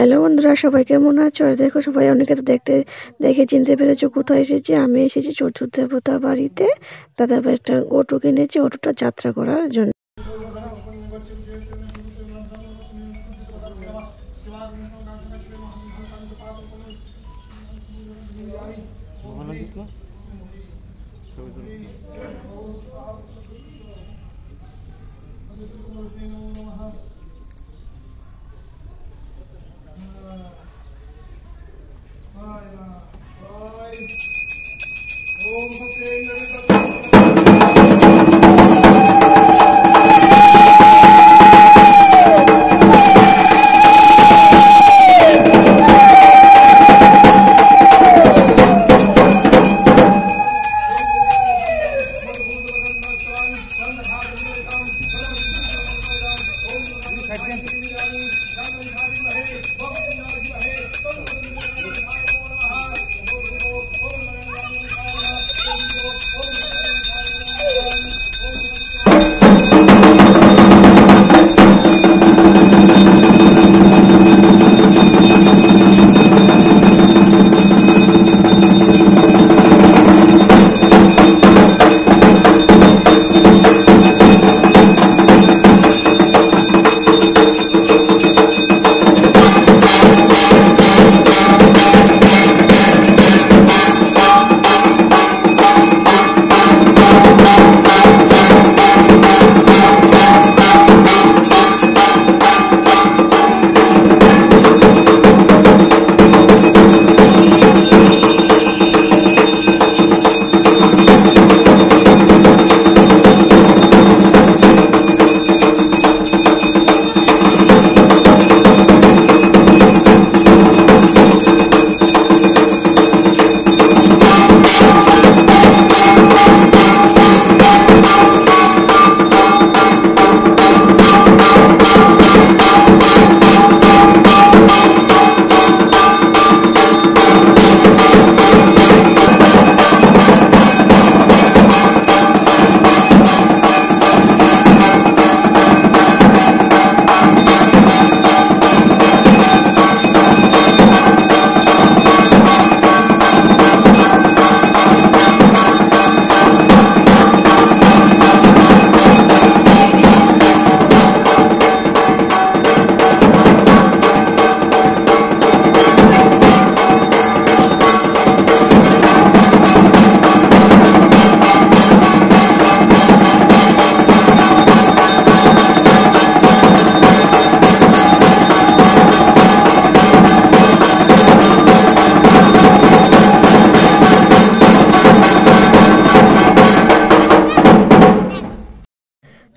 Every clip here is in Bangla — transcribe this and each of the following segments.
হ্যালো বন্ধুরা, সবাই কেমন আছো? আর দেখো, সবাই অনেকে তো দেখে চিনতে পেরেছো কোথায় এসেছি। আমি এসেছি চতুর দেবতার বাড়িতে। দাদা ভাই একটা অটো কিনেছি, অটোটা যাত্রা করার জন্য।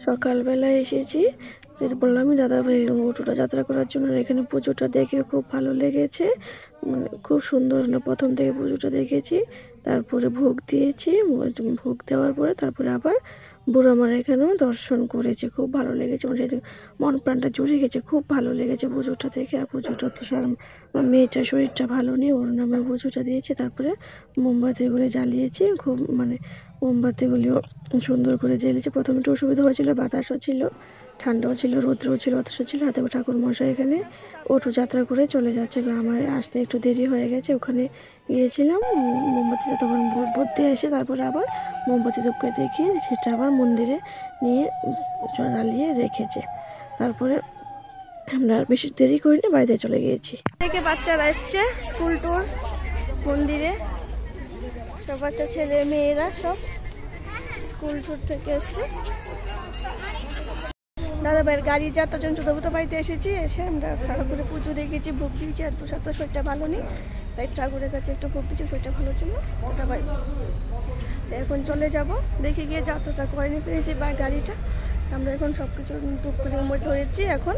সকালবেলায় এসেছি, বললামই দাদা ভাই অটোটা যাত্রা করার জন্য। এখানে পুজোটা দেখে খুব ভালো লেগেছে, মানে খুব সুন্দর। না প্রথম থেকে পুজোটা দেখেছি, তারপরে ভোগ দিয়েছি। ভোগ দেওয়ার পরে তারপরে আবার বুড়ো মার এখানেও দর্শন করেছি। খুব ভালো লেগেছে, মানে মন প্রাণটা জুড়ে গেছে। খুব ভালো লেগেছে পুজোটা দেখে। আর পুজোটা তো মেয়েটার শরীরটা ভালো নেই, ওর নামে পুজোটা দিয়েছে। তারপরে মোমবাতিগুলো জ্বালিয়েছি, খুব মানে মোমবাতিগুলিও সুন্দর করে জ্বেলেছে। প্রথমে একটু অসুবিধা হয়েছিল, বাতাসও ছিল, ঠান্ডাও ছিল, রৌদ্রও ছিল, বাতাসও ছিল। হাতে ঠাকুর মশাই এখানে অটো যাত্রা করে চলে যাচ্ছে। আমার আসতে একটু দেরি হয়ে গেছে, ওখানে গিয়েছিলাম মোমবাতিতে। তখন ভোট দিয়ে এসে তারপরে আবার মোমবাতি ধূপকে দেখিয়ে সেটা আবার মন্দিরে নিয়ে জ্বালিয়ে রেখেছে। তারপরে আমরা আর বেশি দেরি করিনি, বাড়িতে চলে গিয়েছি। থেকে বাচ্চারা এসছে স্কুল ট্যুর মন্দিরে, সব বাচ্চা ছেলে মেয়েরা সব স্কুল ট্যুর থেকে এসছে। দাদা ভাইয়ের গাড়ি যাত্রার জন্য দেবতা বাড়িতে এসেছি। এসে আমরা ঠাকুরের পুজো দেখেছি, ভোগ দিয়েছি। আর দু সপ্তাহ শরীরটা ভালো নেই, তাই ঠাকুরের কাছে একটু ভোগ দিয়েছি শরীরটা ভালোর জন্য। ওটা বাড়ি এখন চলে যাব, দেখে গিয়ে যাত্রাটা করে নিয়ে পেয়েছি বা গাড়িটা। আমরা এখন সব কিছু দুঃখ ধরেছি, এখন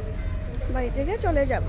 বাড়ি থেকে চলে যাব।